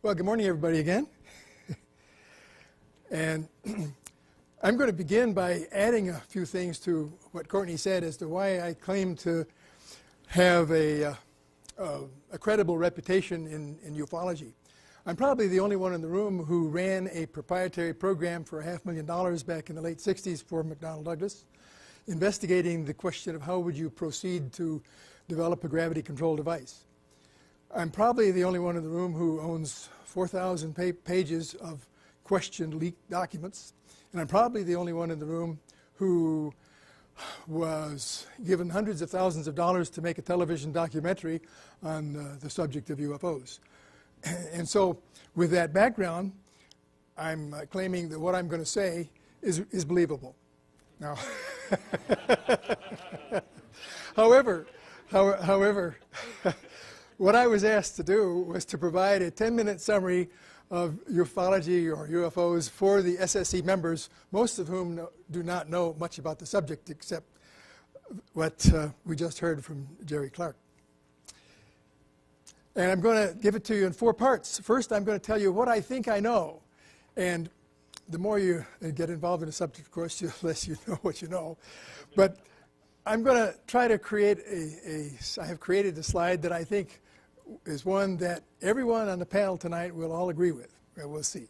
Well, good morning, everybody, again. And I'm going to begin by adding a few things to what Courtney said as to why I claim to have a credible reputation in ufology. I'm probably the only one in the room who ran a proprietary program for $500,000 back in the late 60s for McDonnell Douglas, investigating the question of how would you proceed to develop a gravity control device. I'm probably the only one in the room who owns 4,000 pages of questioned leaked documents, and I'm probably the only one in the room who was given hundreds of thousands of dollars to make a television documentary on the subject of UFOs. And so with that background, I'm claiming that what I'm going to say is believable. Now, however, what I was asked to do was to provide a 10-minute summary of ufology or UFOs for the SSE members, most of whom do not know much about the subject except what we just heard from Jerry Clark. And I'm going to give it to you in 4 parts. First, I'm going to tell you what I think I know. And the more you get involved in a subject, of course, the less you know what you know. But I'm going to try to create I have created a slide that I think is one that everyone on the panel tonight will all agree with. We'll see.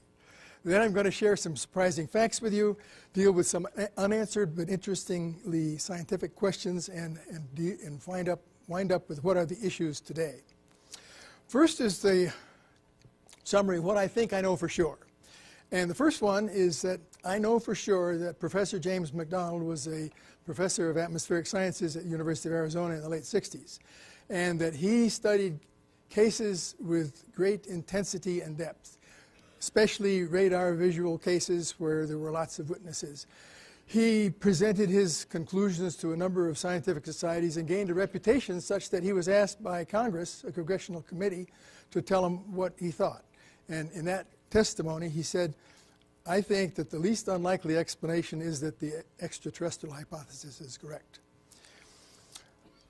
Then I'm going to share some surprising facts with you, deal with some unanswered but interestingly scientific questions, and wind up with what are the issues today. First is the summary of what I think I know for sure. And the first one is that I know for sure that Professor James McDonald was a professor of atmospheric sciences at the University of Arizona in the late 60s, and that he studied cases with great intensity and depth, especially radar visual cases where there were lots of witnesses. He presented his conclusions to a number of scientific societies and gained a reputation such that he was asked by Congress, a congressional committee, to tell him what he thought. And in that testimony, he said, I think that the least unlikely explanation is that the extraterrestrial hypothesis is correct.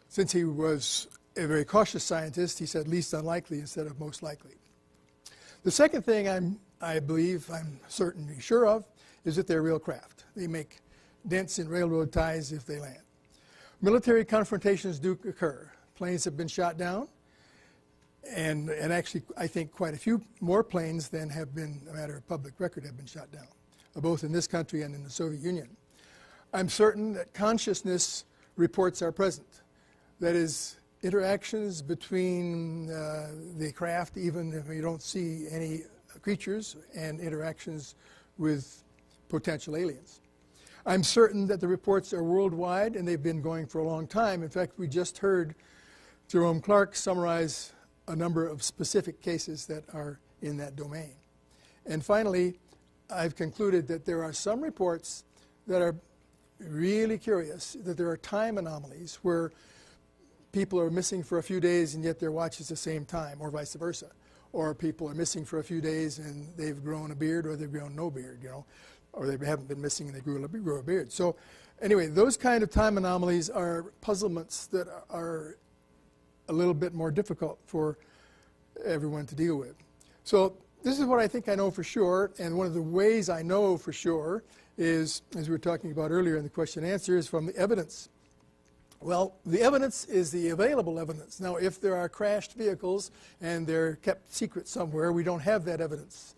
Since he was a very cautious scientist, he said least unlikely instead of most likely. The second thing I'm certainly sure of, is that they're real craft. They make dents in railroad ties if they land. Military confrontations do occur. Planes have been shot down, and actually I think quite a few more planes than have been a matter of public record have been shot down, both in this country and in the Soviet Union. I'm certain that consciousness reports are present. That is, interactions between the craft, even if you don't see any creatures, and interactions with potential aliens. I'm certain that the reports are worldwide, and they've been going for a long time. In fact, we just heard Jerome Clark summarize a number of specific cases that are in that domain. And finally, I've concluded that there are some reports that are really curious, that there are time anomalies where people are missing for a few days and yet their watch is the same time, or vice versa. Or people are missing for a few days and they've grown a beard, or they've grown no beard, you know, or they haven't been missing and they grew a beard. So anyway, those kind of time anomalies are puzzlements that are a little bit more difficult for everyone to deal with. So this is what I think I know for sure, and one of the ways I know for sure is, as we were talking about earlier in the question and answer, is from the evidence. Well, the evidence is the available evidence. Now, if there are crashed vehicles and they're kept secret somewhere, we don't have that evidence.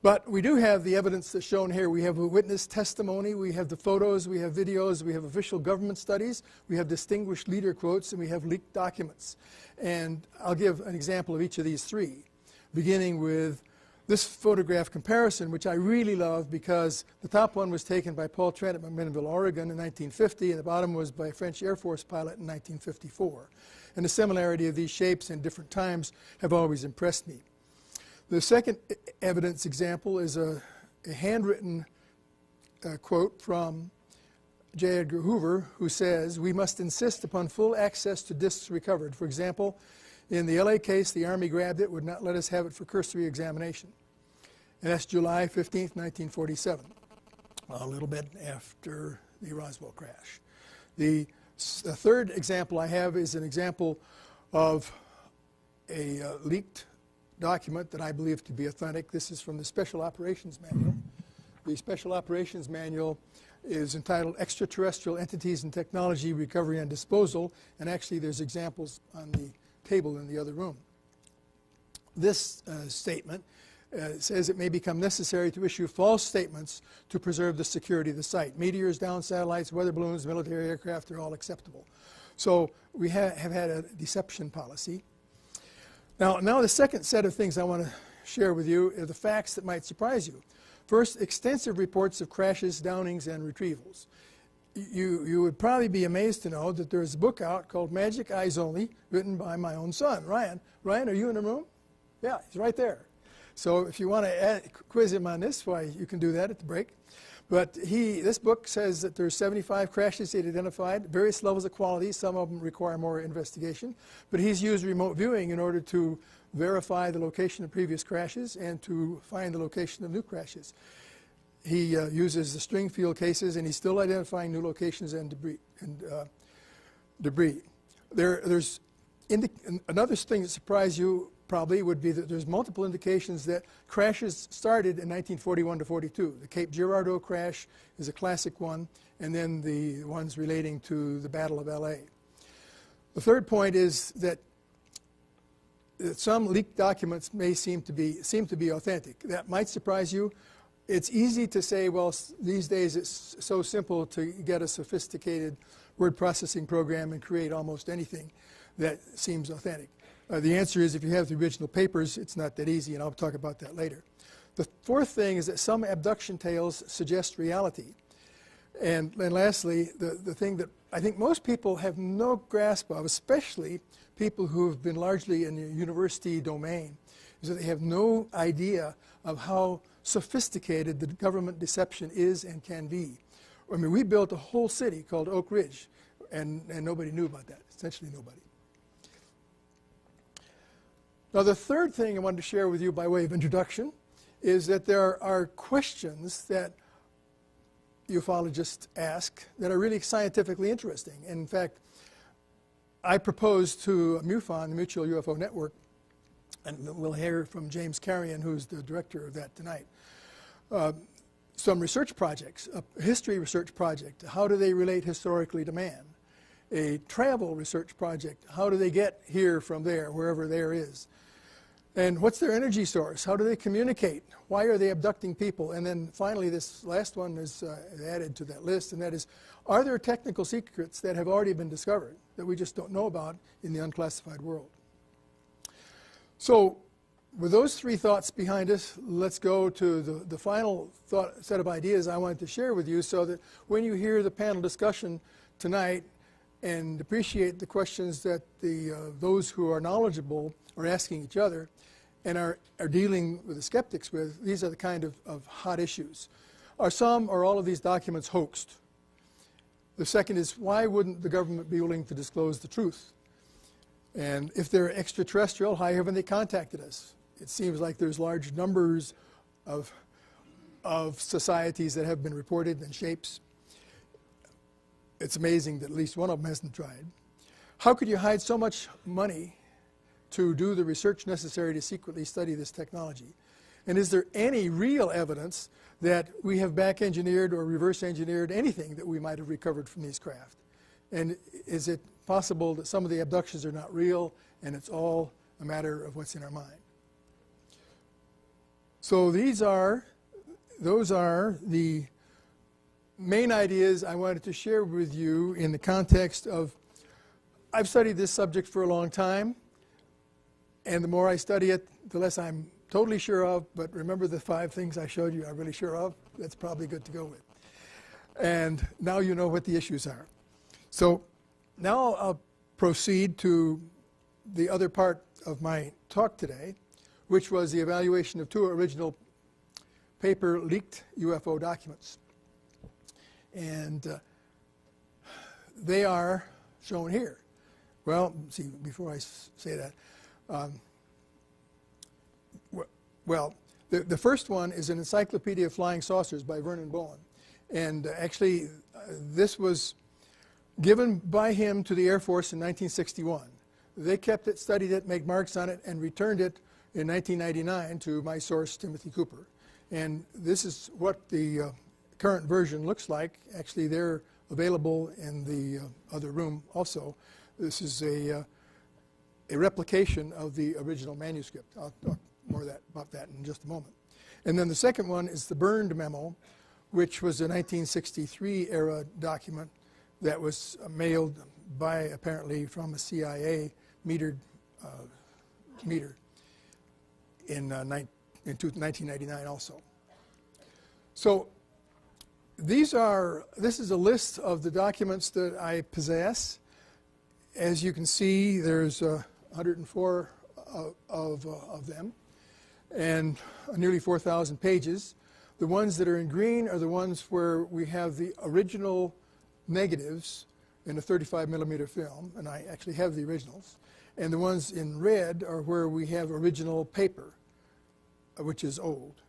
But we do have the evidence that's shown here. We have a witness testimony, we have the photos, we have videos, we have official government studies, we have distinguished leader quotes, and we have leaked documents. And I'll give an example of each of these 3, beginning with this photograph comparison, which I really love because the top one was taken by Paul Trent at McMinnville, Oregon in 1950, and the bottom was by a French Air Force pilot in 1954. And the similarity of these shapes in different times have always impressed me. The second evidence example is a handwritten quote from J. Edgar Hoover, who says, "We must insist upon full access to discs recovered. For example, in the LA case, the Army grabbed it, would not let us have it for cursory examination." And that's July 15th, 1947, a little bit after the Roswell crash. The third example I have is an example of a leaked document that I believe to be authentic. This is from the Special Operations Manual. The Special Operations Manual is entitled Extraterrestrial Entities and Technology Recovery and Disposal, and actually there's examples on the table in the other room. This statement says it may become necessary to issue false statements to preserve the security of the site. Meteors, down satellites, weather balloons, military aircraft are all acceptable. So we have had a deception policy. Now the second set of things I want to share with you are the facts that might surprise you. First, extensive reports of crashes, downings, and retrievals. You would probably be amazed to know that there's a book out called Magic Eyes Only, written by my own son, Ryan. Ryan, are you in the room? Yeah, he's right there. So if you want to quiz him on this, why, you can do that at the break. But this book says that there's 75 crashes he identified, various levels of quality. Some of them require more investigation. But he's used remote viewing in order to verify the location of previous crashes and to find the location of new crashes. He uses the string field cases, and he's still identifying new locations and debris. There's another thing that surprised you probably would be that there's multiple indications that crashes started in 1941 to 42. The Cape Girardeau crash is a classic one, and then the ones relating to the Battle of LA. The third point is that some leaked documents may seem to be authentic. That might surprise you. It's easy to say, well, these days it's so simple to get a sophisticated word processing program and create almost anything that seems authentic. The answer is, if you have the original papers, it's not that easy, and I'll talk about that later. The fourth thing is that some abduction tales suggest reality. And lastly, the thing that I think most people have no grasp of, especially people who have been largely in the university domain, is that they have no idea of how sophisticated the government deception is and can be. I mean, we built a whole city called Oak Ridge, and nobody knew about that, essentially nobody. Now, the third thing I wanted to share with you by way of introduction is that there are questions that ufologists ask that are really scientifically interesting. And in fact, I proposed to MUFON, the Mutual UFO Network, and we'll hear from James Carrion, who's the director of that tonight, some research projects, a history research project. How do they relate historically to man? A travel research project. How do they get here from there, wherever there is? And what's their energy source? How do they communicate? Why are they abducting people? And then finally, this last one is added to that list, and that is, are there technical secrets that have already been discovered that we just don't know about in the unclassified world? So with those three thoughts behind us, let's go to the final set of ideas I wanted to share with you, so that when you hear the panel discussion tonight and appreciate the questions that those who are knowledgeable are asking each other and are dealing with the skeptics with, these are the kind of hot issues. Are some or all of these documents hoaxed? The second is, why wouldn't the government be willing to disclose the truth? And if they're extraterrestrial, why haven't they contacted us? It seems like there's large numbers of societies that have been reported in shapes. It's amazing that at least one of them hasn't tried. How could you hide so much money to do the research necessary to secretly study this technology? And is there any real evidence that we have back-engineered or reverse-engineered anything that we might have recovered from these craft? And is it possible that some of the abductions are not real and it's all a matter of what's in our mind? So those are the main ideas I wanted to share with you in the context of, I've studied this subject for a long time, and the more I study it, the less I'm totally sure of, but remember the 5 things I showed you I'm really sure of? That's probably good to go with. And now you know what the issues are. So now I'll proceed to the other part of my talk today, which was the evaluation of 2 original paper leaked UFO documents. And they are shown here. Well, see, before I say that, the first one is an Encyclopedia of Flying Saucers by Vernon Bowen. And actually, this was given by him to the Air Force in 1961. They kept it, studied it, made marks on it, and returned it in 1999 to my source, Timothy Cooper. And this is what the current version looks like. Actually, they're available in the other room also. This is a replication of the original manuscript. I'll talk more about that in just a moment. And then the second one is the burned memo, which was a 1963 era document that was mailed by, apparently, from a CIA metered meter in 1999 also. So this is a list of the documents that I possess. As you can see, there's 104 of them, and nearly 4,000 pages. The ones that are in green are the ones where we have the original negatives in a 35 millimeter film, and I actually have the originals. And the ones in red are where we have original paper, which is old.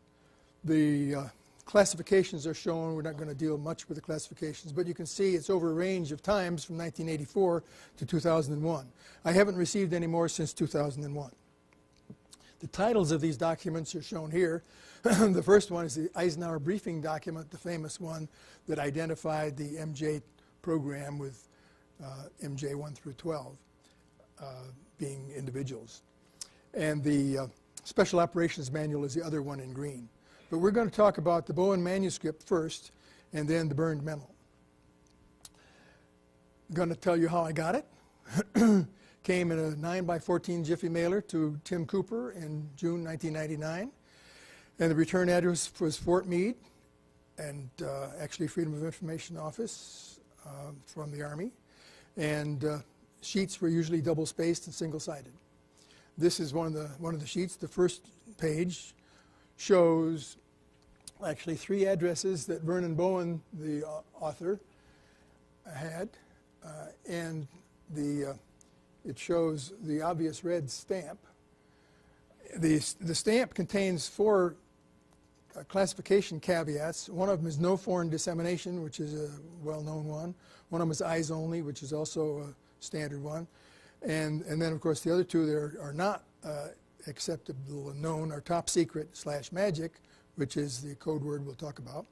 The classifications are shown. We're not going to deal much with the classifications, but you can see it's over a range of times from 1984 to 2001. I haven't received any more since 2001. The titles of these documents are shown here. The first one is the Eisenhower briefing document, the famous one that identified the MJ program with MJ 1 through 12 being individuals. And the Special Operations Manual is the other one in green. But we're going to talk about the Bowen manuscript first, and then the burned memo. I'm going to tell you how I got it. Came in a 9x14 Jiffy mailer to Tim Cooper in June 1999. And the return address was Fort Meade, and actually Freedom of Information Office from the Army. And sheets were usually double-spaced and single-sided. This is one of the sheets. The first page shows actually 3 addresses that Vernon Bowen, the author, had, and it shows the obvious red stamp. The stamp contains 4 classification caveats. One of them is no foreign dissemination, which is a well-known one. One of them is eyes only, which is also a standard one. And then, of course, the other 2 there are not acceptable and known are top secret / magic, which is the code word we'll talk about,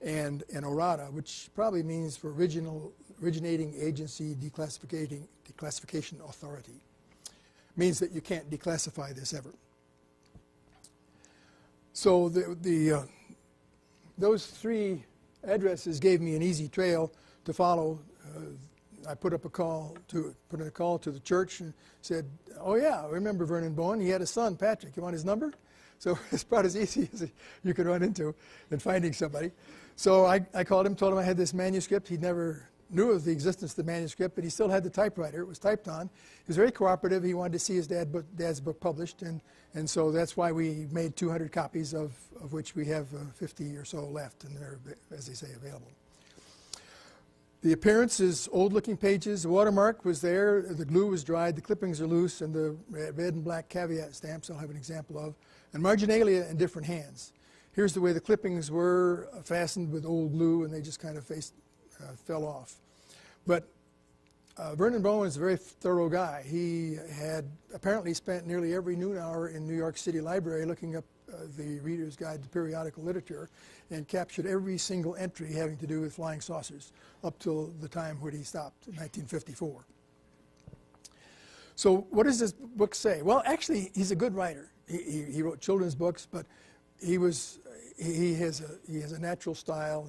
and errata, which probably means for originating agency declassification authority. Means that you can't declassify this ever. So those 3 addresses gave me an easy trail to follow. I put a call to the church and said, "Oh yeah, I remember Vernon Bowen. He had a son, Patrick. You want his number?" So it's about as easy as you could run into in finding somebody. So I called him, told him I had this manuscript. He never knew of the existence of the manuscript, but he still had the typewriter. It was typed on. He was very cooperative. He wanted to see his dad's book published, and so that's why we made 200 copies, of which we have 50 or so left, and they're, as they say, available. The appearance is old-looking pages. The watermark was there. The glue was dried. The clippings are loose, and the red and black caveat stamps I'll have an example of. And marginalia in different hands. Here's the way the clippings were fastened with old glue, and they just kind of fell off. But Vernon Bowen is a very thorough guy. He had apparently spent nearly every noon hour in New York City Library looking up the Reader's Guide to Periodical Literature and captured every single entry having to do with flying saucers up till the time when he stopped in 1954. So what does this book say? Well, actually, he's a good writer. He wrote children's books, but he has a natural style.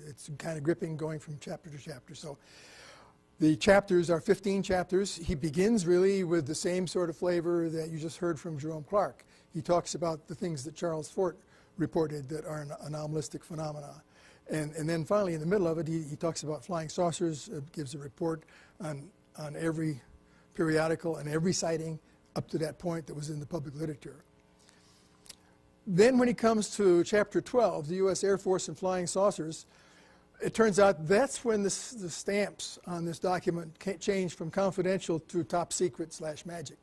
It's kind of gripping, going from chapter to chapter. So the chapters are 15 chapters. He begins really with the same sort of flavor that you just heard from Jerome Clark. He talks about the things that Charles Fort reported that are anomalistic phenomena. And then finally, in the middle of it, he talks about flying saucers, gives a report on every periodical and every sighting up to that point that was in the public literature. Then when he comes to chapter 12, the U.S. Air Force and flying saucers, it turns out that's when the stamps on this document changed from confidential to top secret / magic.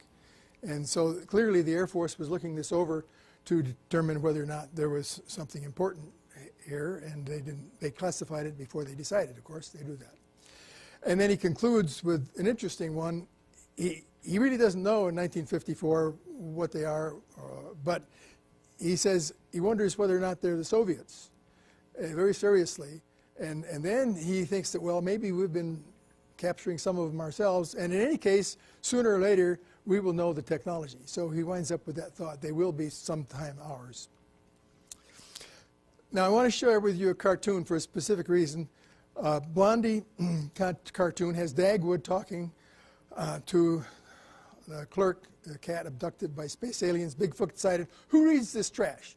And so clearly the Air Force was looking this over to determine whether or not there was something important here, and they classified it before they decided. Of course, they do that. And then he concludes with an interesting one. he really doesn't know in 1954 what they are, but he says he wonders whether or not they're the Soviets, very seriously. And then he thinks that, well, maybe we've been capturing some of them ourselves, and in any case, sooner or later, we will know the technology. So he winds up with that thought, they will be sometime ours. Now, I want to share with you a cartoon for a specific reason. Blondie cartoon has Dagwood talking to the clerk, the cat abducted by space aliens, Bigfoot-sighted. Who reads this trash?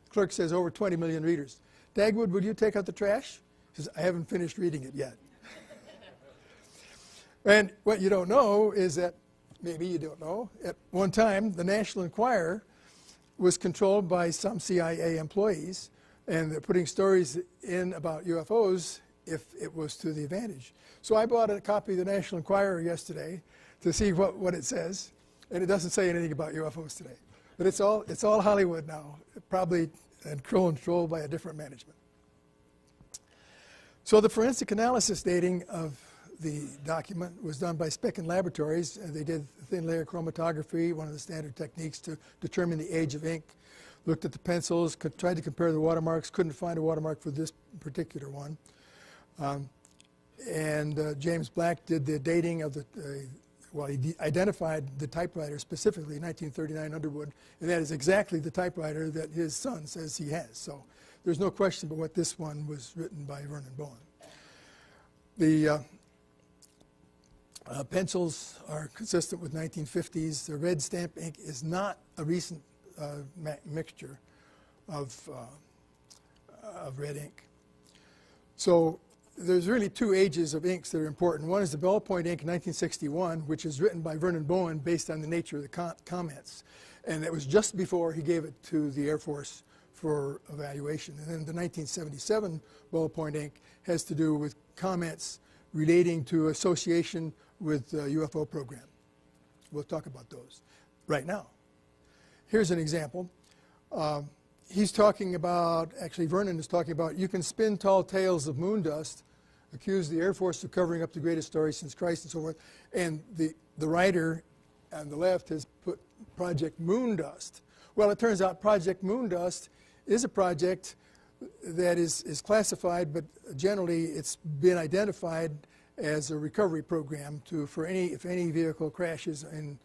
The clerk says, over 20 million readers. Dagwood, would you take out the trash? He says, I haven't finished reading it yet. And what you don't know is that, maybe you don't know, at one time, the National Enquirer was controlled by some CIA employees, and they're putting stories in about UFOs if it was to the advantage. So I bought a copy of the National Enquirer yesterday to see what it says, and it doesn't say anything about UFOs today. But it's all Hollywood now, probably controlled by a different management. So the forensic analysis dating of the document was done by Specken Laboratories. They did thin layer chromatography, one of the standard techniques to determine the age of ink. Looked at the pencils, tried to compare the watermarks, couldn't find a watermark for this particular one. James Black did the dating of the, well, he identified the typewriter specifically, 1939 Underwood, and that is exactly the typewriter that his son says he has. So there's no question but what this one was written by Vernon Bowen. The pencils are consistent with 1950s. The red stamp ink is not a recent mixture of red ink. So there's really two ages of inks that are important. One is the ballpoint ink in 1961, which is written by Vernon Bowen based on the nature of the comments. And it was just before he gave it to the Air Force for evaluation. And then the 1977 ballpoint ink has to do with comments relating to association with the UFO program. We'll talk about those right now. Here's an example. He's talking about, actually Vernon is talking about, you can spin tall tales of moon dust, accuse the Air Force of covering up the greatest story since Christ and so forth. And the writer on the left has put Project Moon Dust. Well, it turns out Project Moon Dust is a project that is classified, but generally it's been identified as a recovery program for if any vehicle crashes, and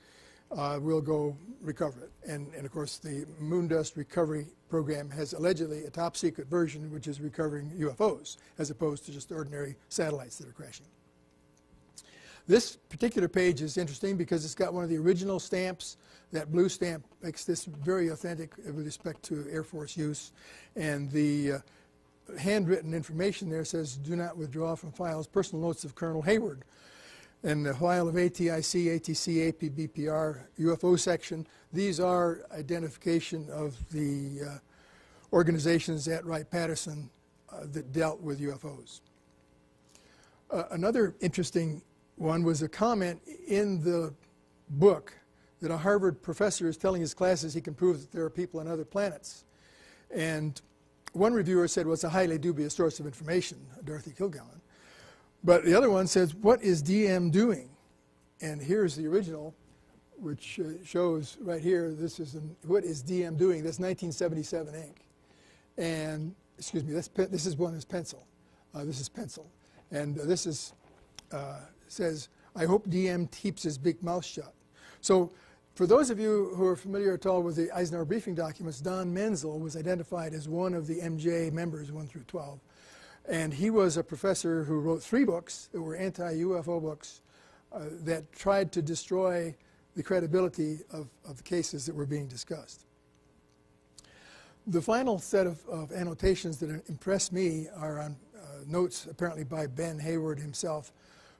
we'll go recover it. And of course, the moon dust recovery program has allegedly a top secret version, which is recovering UFOs, as opposed to just ordinary satellites that are crashing. This particular page is interesting because it's got one of the original stamps. That blue stamp makes this very authentic with respect to Air Force use. And the handwritten information there says, do not withdraw from files personal notes of Colonel Hayward. And the file of ATIC, ATC, APBPR, UFO section, these are identification of the organizations at Wright-Patterson that dealt with UFOs. Another interesting one was a comment in the book that a Harvard professor is telling his classes he can prove that there are people on other planets. And one reviewer said, well, it's a highly dubious source of information, Dorothy Kilgallen. But the other one says, what is DM doing? And here's the original, which shows right here, this is what is DM doing? That's 1977 ink. And, excuse me, this is one is pencil. This is pencil. And this is, says, I hope DM keeps his big mouth shut. So for those of you who are familiar at all with the Eisenhower briefing documents, Don Menzel was identified as one of the MJ members, 1 through 12. And he was a professor who wrote 3 books that were anti-UFO books that tried to destroy the credibility of the cases that were being discussed. The final set of annotations that impressed me are on notes apparently by Ben Hayward himself,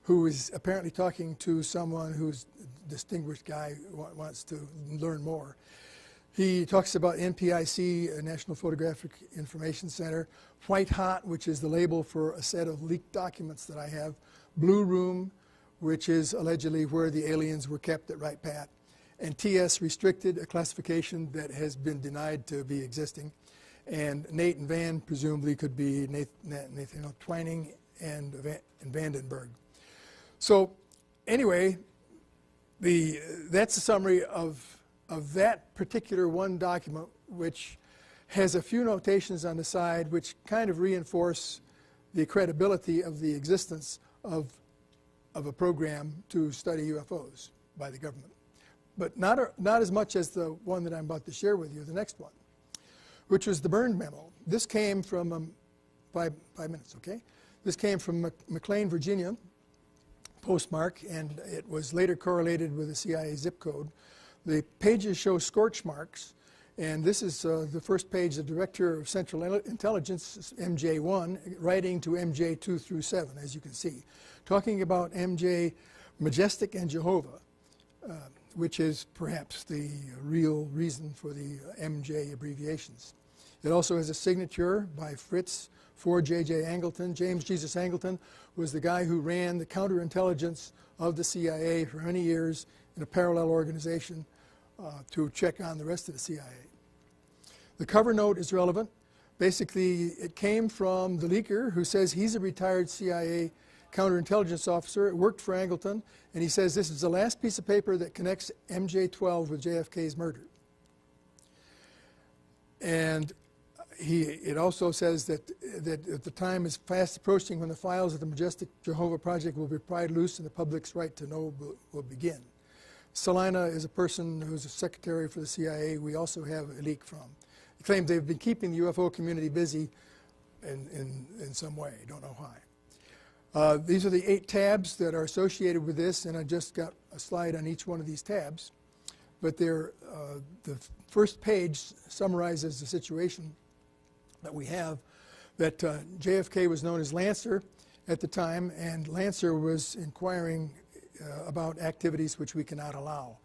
who is apparently talking to someone who's a distinguished guy who wants to learn more. He talks about NPIC, National Photographic Information Center, White Hot, which is the label for a set of leaked documents that I have, Blue Room, which is allegedly where the aliens were kept at Wright-Pat, and TS Restricted, a classification that has been denied to be existing, and Nate and Van presumably could be Nathaniel Twining and Vandenberg. So anyway, that's a summary of that particular one document, which has a few notations on the side which kind of reinforce the credibility of the existence of a program to study UFOs by the government. But not as much as the one that I'm about to share with you, the next one, which was the Byrne memo. This came from, 5 minutes, okay? This came from McLean, Virginia, postmark, and it was later correlated with the CIA zip code. The pages show scorch marks, and this is the first page, the Director of Central Intelligence, MJ1, writing to MJ2 through 7, as you can see, talking about MJ, Majestic, and Jehovah, which is perhaps the real reason for the MJ abbreviations. It also has a signature by Fritz for J.J. Angleton. James Jesus Angleton was the guy who ran the counterintelligence of the CIA for many years in a parallel organization to check on the rest of the CIA. The cover note is relevant. Basically, it came from the leaker who says he's a retired CIA counterintelligence officer, worked for Angleton, and he says this is the last piece of paper that connects MJ-12 with JFK's murder. And it also says that the time is fast approaching when the files of the Majestic Jehovah Project will be pried loose and the public's right to know will begin. Salina is a person who's a secretary for the CIA we also have a leak from. He claims they've been keeping the UFO community busy in some way, don't know why. These are the 8 tabs that are associated with this, and I just got a slide on each one of these tabs. But the first page summarizes the situation that we have, that JFK was known as Lancer at the time, and Lancer was inquiring about activities which we cannot allow.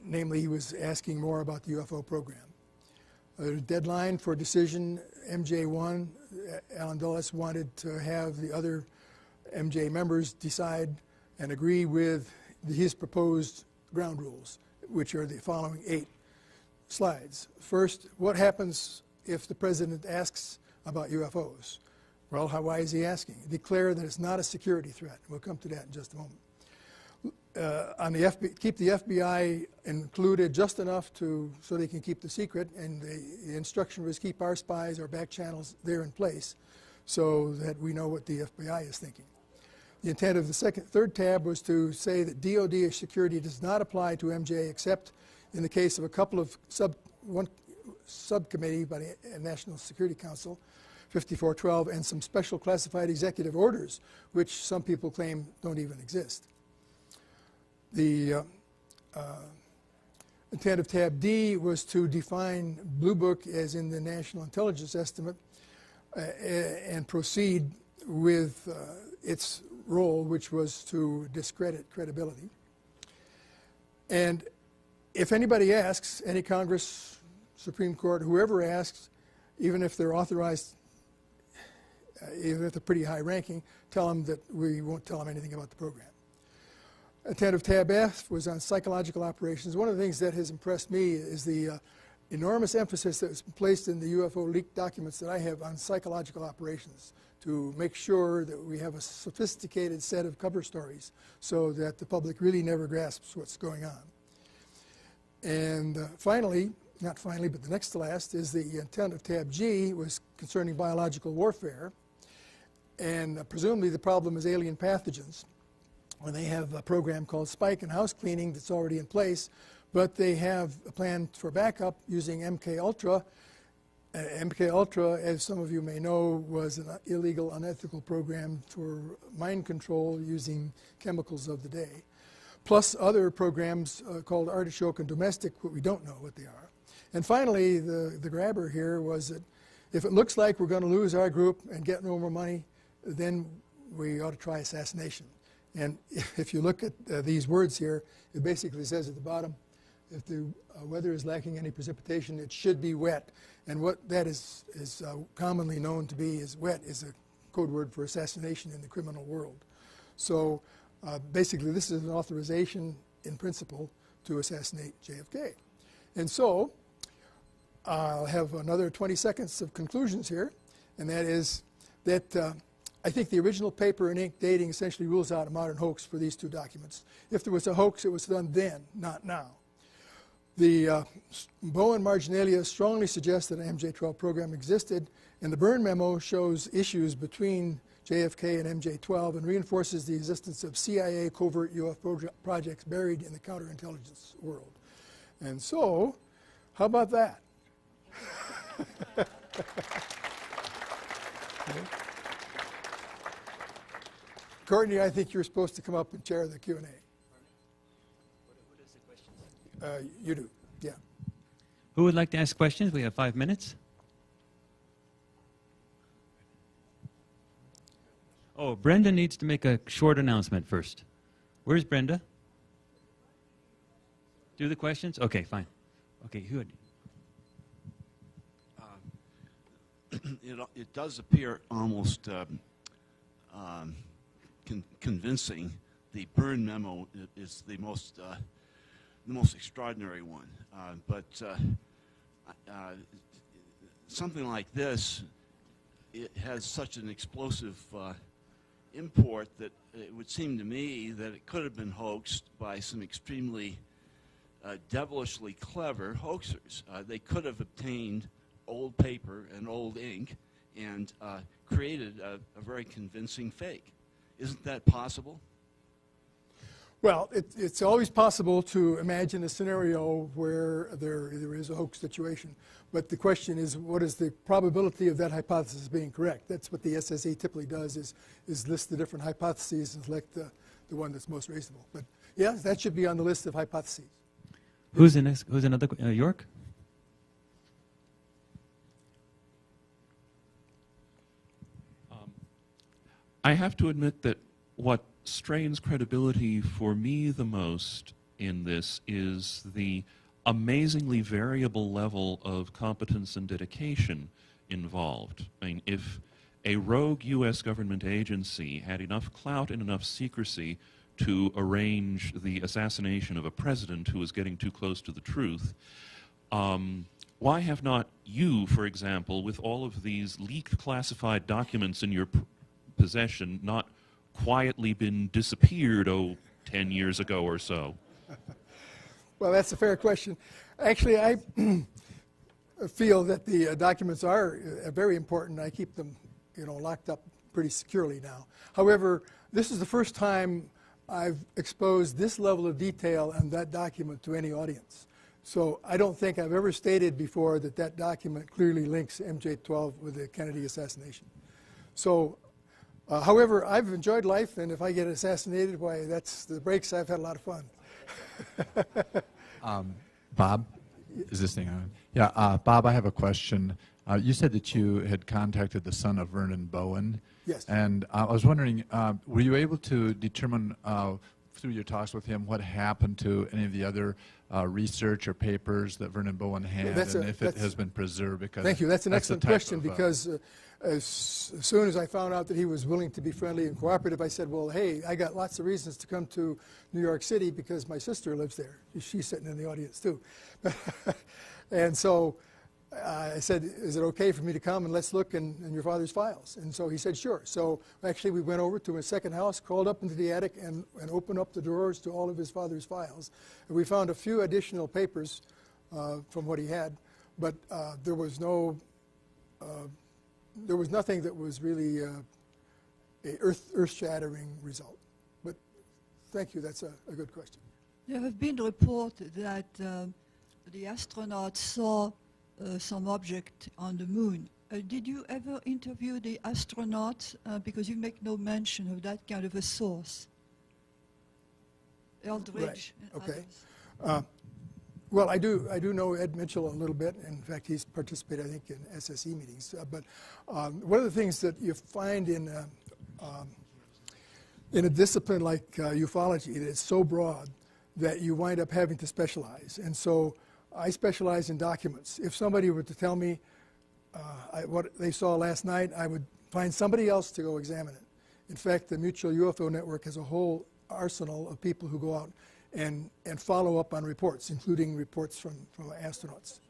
Namely, he was asking more about the UFO program. The deadline for decision, MJ1, Alan Dulles wanted to have the other MJ members decide and agree with his proposed ground rules, which are the following 8 slides. First, what happens if the president asks about UFOs? Well, why is he asking? Declare that it's not a security threat. We'll come to that in just a moment. Keep the FBI included just enough so they can keep the secret, and the instruction was keep our spies, our back channels there in place so that we know what the FBI is thinking. The intent of the third tab was to say that DOD security does not apply to MJ except in the case of a couple of one subcommittee by the National Security Council, 5412, and some special classified executive orders, which some people claim don't even exist. The intent of tab D was to define Blue Book as in the National Intelligence Estimate and proceed with its role, which was to discredit credibility. And if anybody asks, any Congress, Supreme Court, whoever asks, even if they're authorized, even if they're pretty high ranking, tell them that we won't tell them anything about the program. Intent of tab F was on psychological operations. One of the things that has impressed me is the enormous emphasis that was placed in the UFO leaked documents that I have on psychological operations to make sure that we have a sophisticated set of cover stories so that the public really never grasps what's going on. And finally, not finally, but the next to last, is the intent of tab G was concerning biological warfare. And presumably the problem is alien pathogens. When they have a program called Spike and house cleaning that's already in place, but they have a plan for backup using MK Ultra. MK Ultra, as some of you may know, was an illegal, unethical program for mind control using chemicals of the day, plus other programs called Artichoke and Domestic, but we don't know what they are. And finally, the grabber here was that if it looks like we're going to lose our group and get no more money, then we ought to try assassination. And if you look at these words here, it basically says at the bottom, if the weather is lacking any precipitation, it should be wet. And what that is commonly known to be is wet is a code word for assassination in the criminal world. So basically this is an authorization in principle to assassinate JFK. And so I'll have another 20 seconds of conclusions here, and that is that I think the original paper and ink dating essentially rules out a modern hoax for these two documents. If there was a hoax, it was done then, not now. The Bowen marginalia strongly suggests that an MJ-12 program existed, and the Byrne memo shows issues between JFK and MJ-12 and reinforces the existence of CIA covert UFO projects buried in the counterintelligence world. And so, how about that? Okay. Courtney, I think you're supposed to come up and chair the Q&A. What is the question? You do, yeah. Who would like to ask questions? We have 5 minutes. Oh, Brenda needs to make a short announcement first. Where's Brenda? Do the questions? Okay, fine. Okay, who? It does appear almost convincing. The Byrne memo is the most extraordinary one. But something like this, it has such an explosive import that it would seem to me that it could have been hoaxed by some extremely devilishly clever hoaxers. They could have obtained old paper and old ink and created a very convincing fake. Isn't that possible? Well, it's always possible to imagine a scenario where there is a hoax situation. But the question is, what is the probability of that hypothesis being correct? That's what the SSE typically does, is list the different hypotheses and select the one that's most reasonable. But yeah, that should be on the list of hypotheses. Who's the next? Who's another? York? I have to admit that what strains credibility for me the most in this is the amazingly variable level of competence and dedication involved. I mean, if a rogue U.S. government agency had enough clout and enough secrecy to arrange the assassination of a president who was getting too close to the truth, why have not you, for example, with all of these leaked classified documents in your possession, not quietly been disappeared, 10 years ago or so? Well, that's a fair question. Actually, I feel that the documents are very important. I keep them, locked up pretty securely now. However, this is the first time I've exposed this level of detail on that document to any audience. So I don't think I've ever stated before that that document clearly links MJ-12 with the Kennedy assassination. So, however, I've enjoyed life, and if I get assassinated, why, that's the breaks. I've had a lot of fun. Bob, is this thing on? Yeah, Bob, I have a question. You said that you had contacted the son of Vernon Bowen. Yes. And I was wondering, were you able to determine through your talks with him what happened to any of the other research or papers that Vernon Bowen had, and if it has been preserved? Because thank you. That's an excellent question, because as soon as I found out that he was willing to be friendly and cooperative, I said, well, hey, I got lots of reasons to come to New York City because my sister lives there. She's sitting in the audience, too. And so I said, is it okay for me to come and let's look in your father's files? And so he said, sure. So actually we went over to his second house, crawled up into the attic, and opened up the drawers to all of his father's files. And we found a few additional papers from what he had, but there was nothing that was really a earth-shattering result. But thank you, that's a good question. There have been reports that the astronauts saw some object on the moon. Did you ever interview the astronauts? Because you make no mention of that kind of a source. Eldridge. Right. Okay. Well, I do know Ed Mitchell a little bit. In fact, he's participated, I think, in SSE meetings. But one of the things that you find in a discipline like ufology, that it's so broad that you wind up having to specialize. And so I specialize in documents. If somebody were to tell me what they saw last night, I would find somebody else to go examine it. In fact, the Mutual UFO Network has a whole arsenal of people who go out and follow up on reports, including reports from astronauts.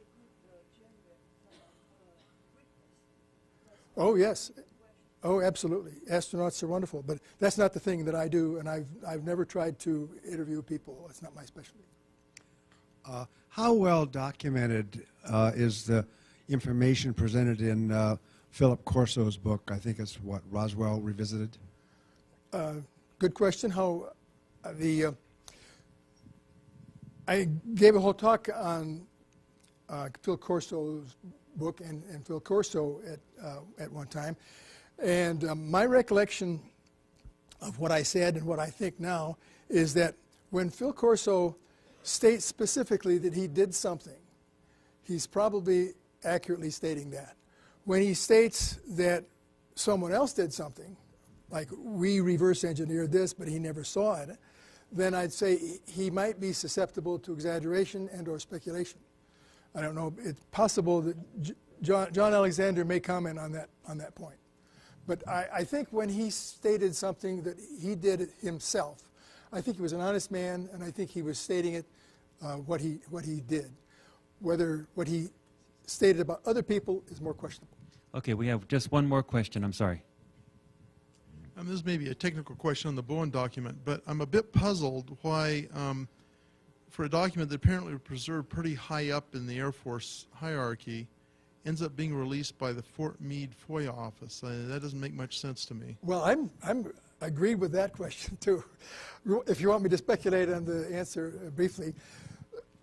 Oh, yes. Oh, absolutely. Astronauts are wonderful, but that's not the thing that I do, and I've never tried to interview people. It's not my specialty. How well documented is the information presented in Philip Corso's book? I think it's what, Roswell Revisited? Good question. How I gave a whole talk on Phil Corso's book and Phil Corso at one time. And my recollection of what I said and what I think now is that when Phil Corso states specifically that he did something, he's probably accurately stating that. When he states that someone else did something, like we reverse engineered this, but he never saw it, then I'd say he might be susceptible to exaggeration and or speculation. I don't know. It's possible that John Alexander may comment on that point. But I think when he stated something that he did himself, I think he was an honest man, and I think he was stating it, what he did. Whether what he stated about other people is more questionable. Okay, we have just one more question. I'm sorry. This may be a technical question on the Bowen document, but I'm a bit puzzled why, for a document that apparently was preserved pretty high up in the Air Force hierarchy, ends up being released by the Fort Meade FOIA office. That doesn't make much sense to me. Well, I'm agreed with that question too. If you want me to speculate on the answer briefly,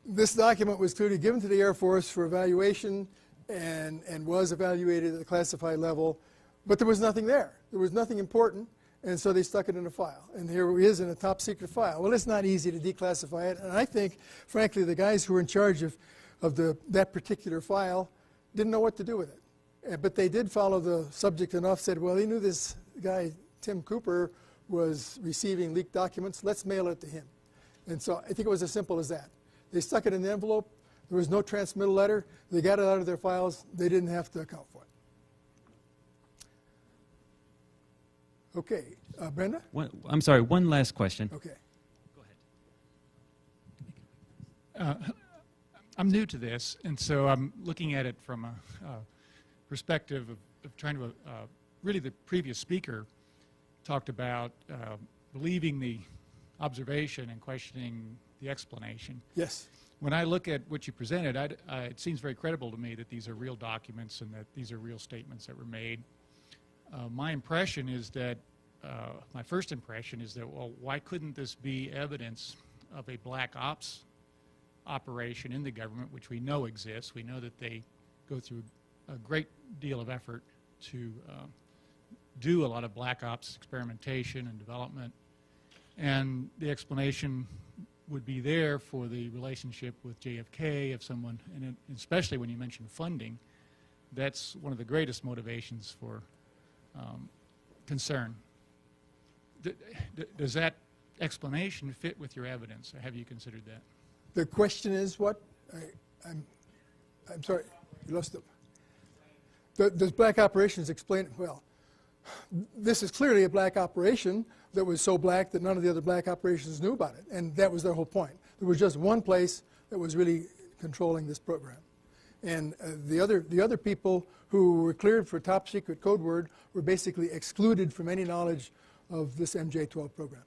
this document was clearly given to the Air Force for evaluation and was evaluated at the classified level, but there was nothing there. There was nothing important, and so they stuck it in a file. And here it is in a top secret file. Well, it's not easy to declassify it, and I think, frankly, the guys who were in charge of that particular file didn't know what to do with it. But they did follow the subject enough, said, well, he knew this guy, Tim Cooper, was receiving leaked documents. Let's mail it to him. And so I think it was as simple as that. They stuck it in the envelope. There was no transmittal letter. They got it out of their files. They didn't have to account for it. Okay. Brenda? I'm sorry, one last question. Okay. Go ahead. I'm new to this, and so I'm looking at it from a perspective of trying to, really the previous speaker talked about believing the observation and questioning the explanation. Yes. When I look at what you presented, it seems very credible to me that these are real documents and that these are real statements that were made. My impression is that, my first impression is that, well, why couldn't this be evidence of a black ops operation in the government, which we know exists? We know that they go through a great deal of effort to do a lot of black ops experimentation and development, and the explanation would be there for the relationship with JFK, if someone, and especially when you mention funding, that's one of the greatest motivations for concern. Does that explanation fit with your evidence, or have you considered that? The question is what? I'm sorry, you lost it. Does black operations explain it? Well, this is clearly a black operation that was so black that none of the other black operations knew about it, and that was their whole point. There was just one place that was really controlling this program. And the other people who were cleared for top secret code word were basically excluded from any knowledge of this MJ-12 program.